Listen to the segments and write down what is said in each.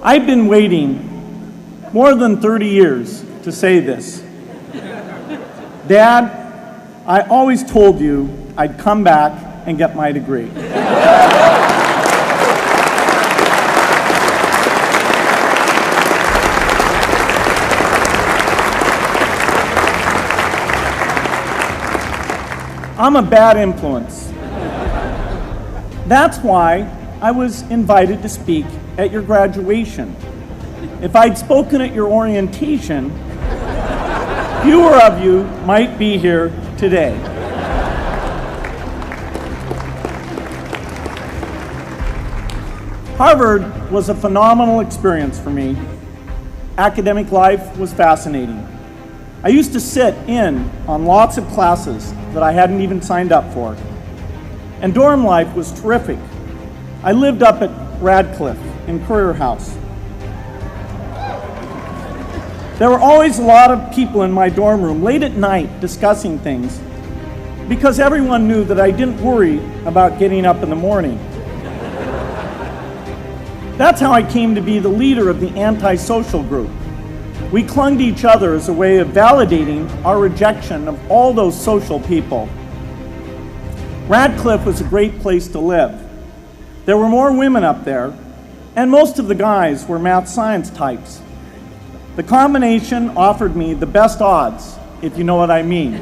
I've been waiting more than 30 years to say this. Dad, I always told you I'd come back and get my degree. I'm a bad influence. That's why I was invited to speak at your graduation. If I'd spoken at your orientation, fewer of you might be here today. Harvard was a phenomenal experience for me. Academic life was fascinating. I used to sit in on lots of classes that I hadn't even signed up for. And dorm life was terrific. I lived up at Radcliffe in Currier House. There were always a lot of people in my dorm room late at night discussing things because everyone knew that I didn't worry about getting up in the morning. That's how I came to be the leader of the antisocial group. We clung to each other as a way of validating our rejection of all those social people. Radcliffe was a great place to live. There were more women up there, and most of the guys were math science types. The combination offered me the best odds, if you know what I mean.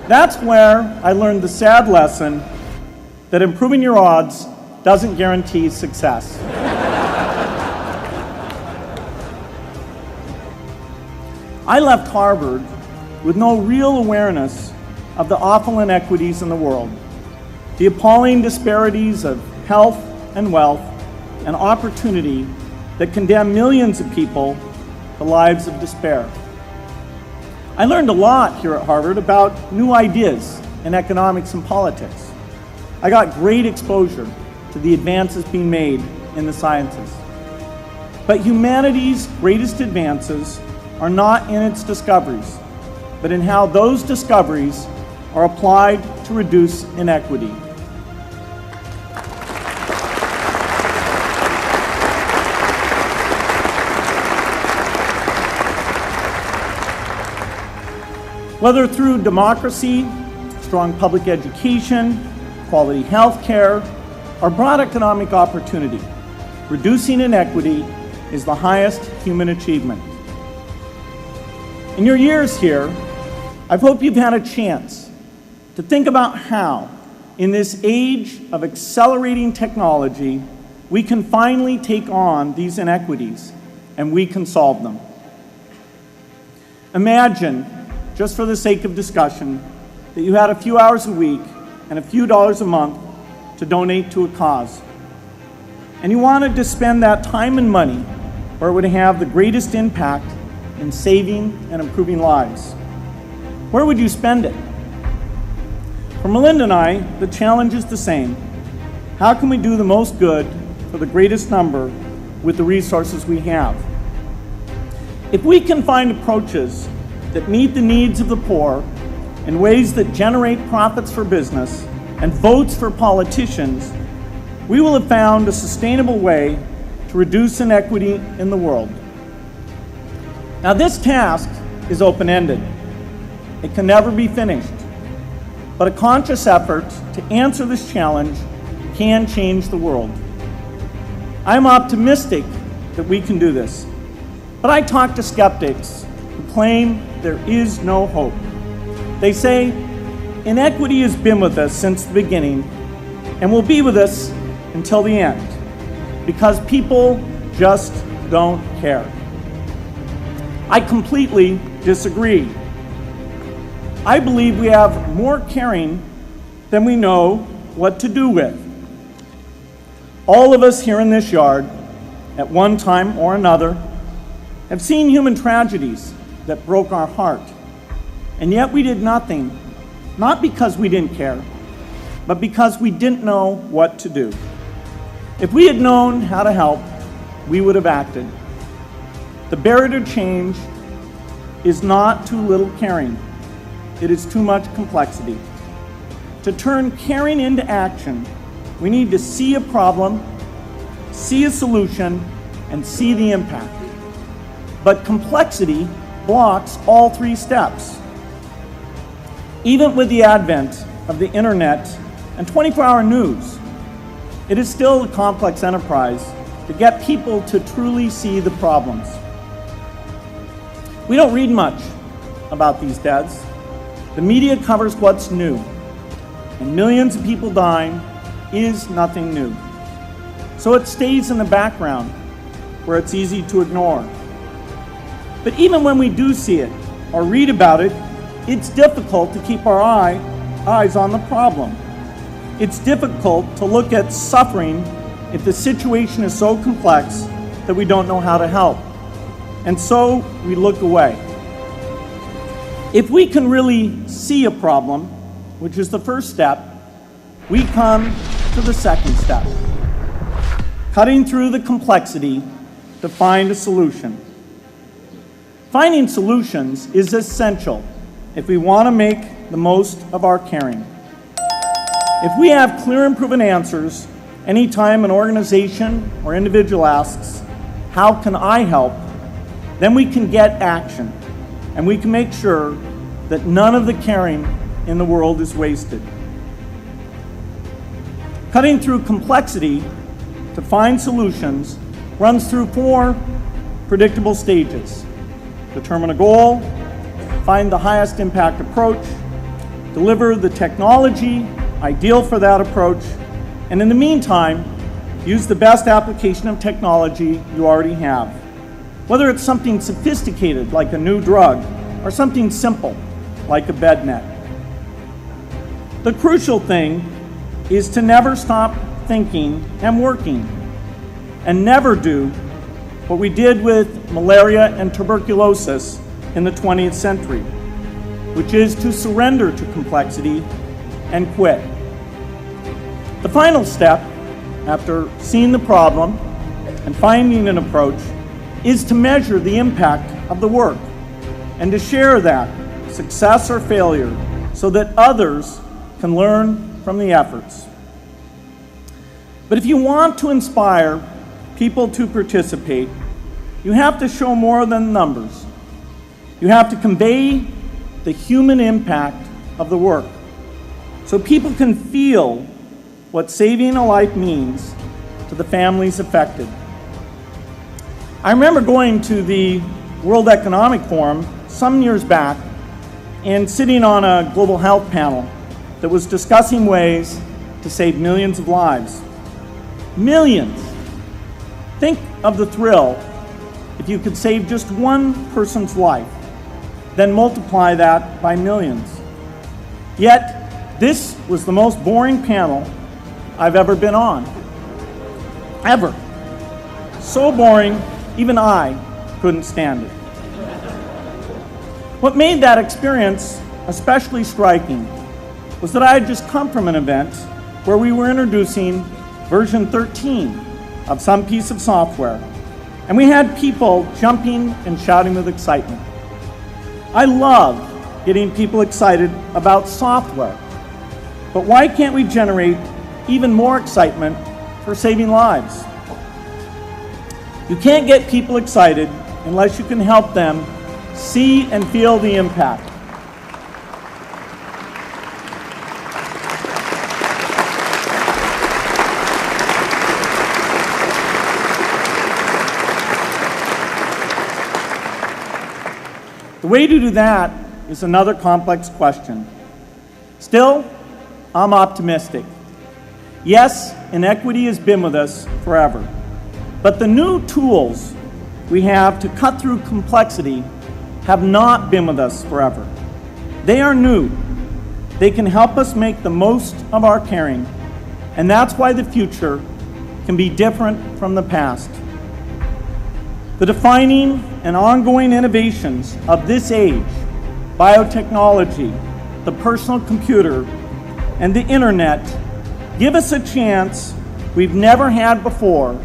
That's where I learned the sad lesson that improving your odds doesn't guarantee success. I left Harvard with no real awareness of the awful inequities in the world, the appalling disparities of health and wealth and opportunity that condemn millions of people to lives of despair. I learned a lot here at Harvard about new ideas in economics and politics. I got great exposure to the advances being made in the sciences. But humanity's greatest advances are not in its discoveries, but in how those discoveries are applied to reduce inequity. Whether through democracy, strong public education, quality health care, or broad economic opportunity, reducing inequity is the highest human achievement. In your years here, I hope you've had a chance to think about how, in this age of accelerating technology, we can finally take on these inequities and we can solve them. Imagine, just for the sake of discussion, that you had a few hours a week and a few dollars a month to donate to a cause. And you wanted to spend that time and money where it would have the greatest impact in saving and improving lives. Where would you spend it? For Melinda and I, the challenge is the same. How can we do the most good for the greatest number with the resources we have? If we can find approaches that meet the needs of the poor in ways that generate profits for business and votes for politicians, we will have found a sustainable way to reduce inequity in the world. Now, this task is open-ended. It can never be finished. But a conscious effort to answer this challenge can change the world. I'm optimistic that we can do this. But I talk to skeptics who claim there is no hope. They say inequity has been with us since the beginning and will be with us until the end because people just don't care. I completely disagree. I believe we have more caring than we know what to do with. All of us here in this yard, at one time or another, have seen human tragedies that broke our heart. And yet we did nothing, not because we didn't care, but because we didn't know what to do. If we had known how to help, we would have acted. The barrier to change is not too little caring. It is too much complexity. To turn caring into action, we need to see a problem, see a solution, and see the impact. But complexity blocks all three steps. Even with the advent of the internet and 24-hour news, it is still a complex enterprise to get people to truly see the problems. We don't read much about these deaths. The media covers what's new, and millions of people dying is nothing new. So it stays in the background where it's easy to ignore. But even when we do see it or read about it, it's difficult to keep our eyes on the problem. It's difficult to look at suffering if the situation is so complex that we don't know how to help. And so we look away. If we can really see a problem, which is the first step, we come to the second step, cutting through the complexity to find a solution. Finding solutions is essential if we want to make the most of our caring. If we have clear and proven answers anytime an organization or individual asks, "How can I help?" then we can get action, and we can make sure that none of the caring in the world is wasted. Cutting through complexity to find solutions runs through 4 predictable stages. Determine a goal, find the highest impact approach, deliver the technology ideal for that approach, and in the meantime, use the best application of technology you already have. Whether it's something sophisticated like a new drug or something simple like a bed net. The crucial thing is to never stop thinking and working, and never do what we did with malaria and tuberculosis in the 20th century, which is to surrender to complexity and quit. The final step, after seeing the problem and finding an approach, is to measure the impact of the work and to share that, success or failure, so that others can learn from the efforts. But if you want to inspire people to participate, you have to show more than numbers. You have to convey the human impact of the work so people can feel what saving a life means to the families affected. I remember going to the World Economic Forum some years back and sitting on a global health panel that was discussing ways to save millions of lives. Millions! Think of the thrill if you could save just one person's life, then multiply that by millions. Yet, this was the most boring panel I've ever been on. Ever. So boring, even I couldn't stand it. What made that experience especially striking was that I had just come from an event where we were introducing version 13 of some piece of software, and we had people jumping and shouting with excitement. I love getting people excited about software, but why can't we generate even more excitement for saving lives? You can't get people excited unless you can help them see and feel the impact. The way to do that is another complex question. Still, I'm optimistic. Yes, inequity has been with us forever, but the new tools we have to cut through complexity have not been with us forever. They are new. They can help us make the most of our caring, and that's why the future can be different from the past. The defining and ongoing innovations of this age, biotechnology, the personal computer, and the internet, give us a chance we've never had before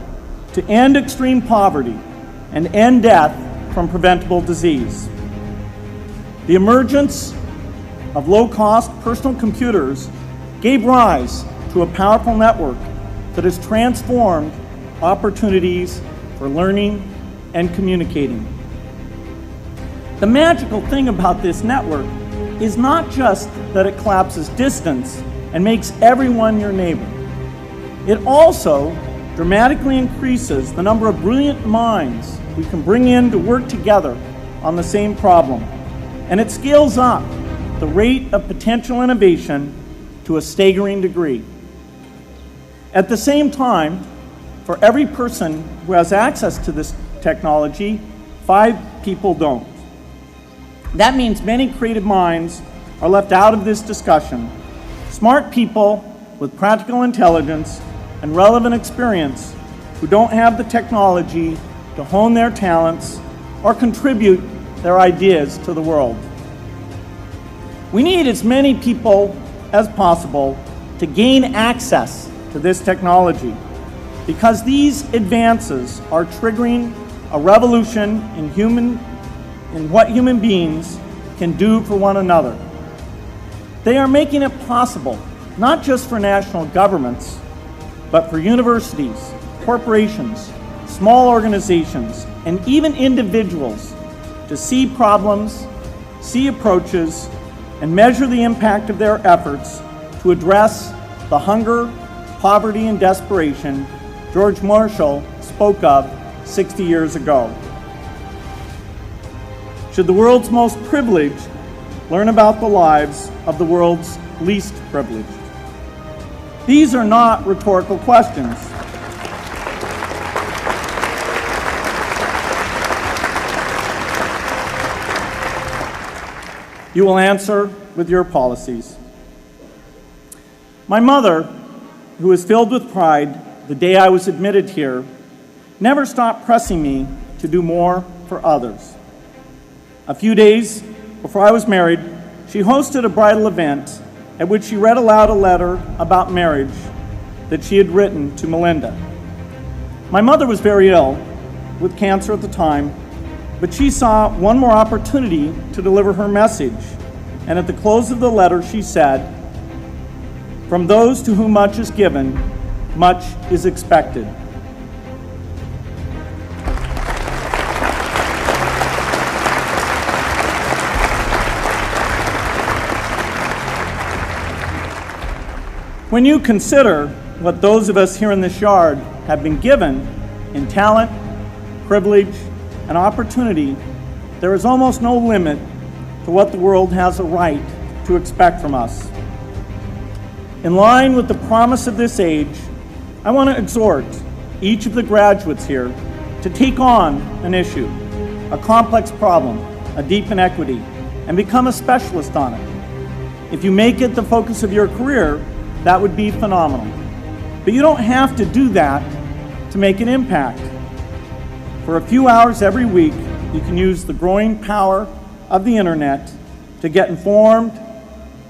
to end extreme poverty and end death from preventable disease. The emergence of low-cost personal computers gave rise to a powerful network that has transformed opportunities for learning and communicating. The magical thing about this network is not just that it collapses distance and makes everyone your neighbor. It also dramatically increases the number of brilliant minds we can bring in to work together on the same problem. And it scales up the rate of potential innovation to a staggering degree. At the same time, for every person who has access to this technology, 5 people don't. That means many creative minds are left out of this discussion. Smart people with practical intelligence and relevant experience who don't have the technology to hone their talents or contribute their ideas to the world. We need as many people as possible to gain access to this technology because these advances are triggering a revolution in what human beings can do for one another. They are making it possible, not just for national governments, but for universities, corporations, small organizations, and even individuals to see problems, see approaches, and measure the impact of their efforts to address the hunger, poverty, and desperation George Marshall spoke of 60 years ago. Should the world's most privileged learn about the lives of the world's least privileged? These are not rhetorical questions. You will answer with your policies. My mother, who was filled with pride the day I was admitted here, never stopped pressing me to do more for others. A few days before I was married, she hosted a bridal event at which she read aloud a letter about marriage that she had written to Melinda. My mother was very ill with cancer at the time, but she saw one more opportunity to deliver her message. And at the close of the letter, she said, "From those to whom much is given, much is expected." When you consider what those of us here in this yard have been given in talent, privilege, and opportunity, there is almost no limit to what the world has a right to expect from us. In line with the promise of this age, I want to exhort each of the graduates here to take on an issue, a complex problem, a deep inequity, and become a specialist on it. If you make it the focus of your career, that would be phenomenal. But you don't have to do that to make an impact. For a few hours every week, you can use the growing power of the internet to get informed,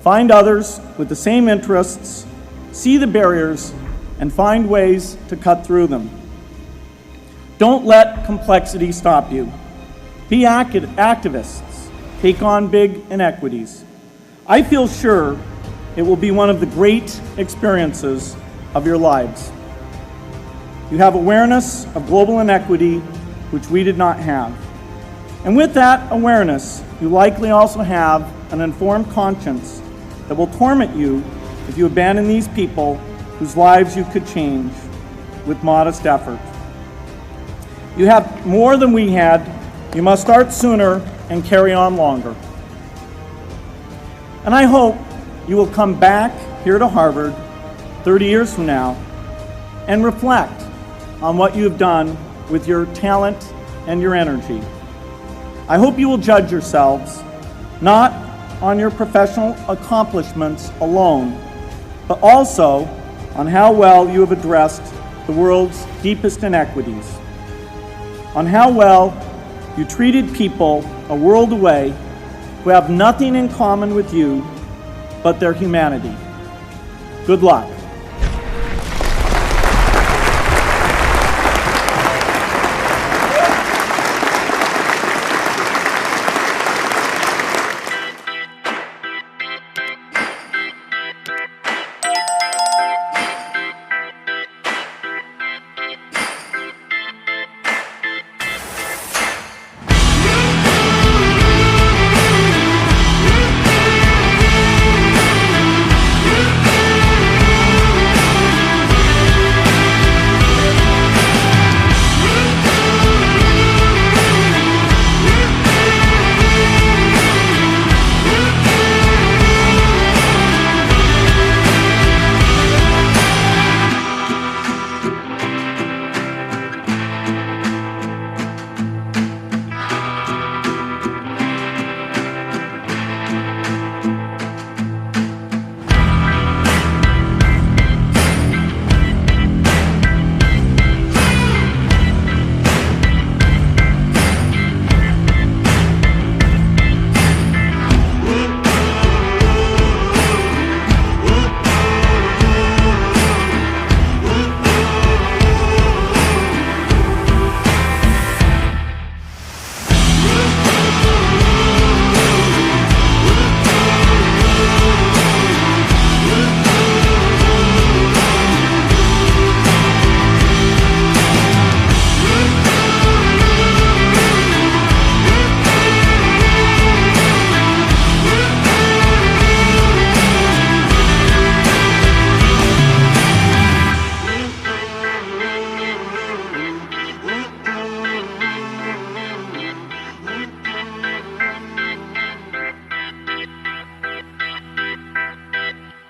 find others with the same interests, see the barriers, and find ways to cut through them. Don't let complexity stop you. Be activists. Take on big inequities. I feel sure it will be one of the great experiences of your lives. You have awareness of global inequity, which we did not have. And with that awareness, you likely also have an informed conscience that will torment you if you abandon these people whose lives you could change with modest effort. You have more than we had. You must start sooner and carry on longer. And I hope you will come back here to Harvard 30 years from now and reflect on what you have done with your talent and your energy. I hope you will judge yourselves not on your professional accomplishments alone, but also on how well you have addressed the world's deepest inequities, on how well you treated people a world away who have nothing in common with you but their humanity. Good luck.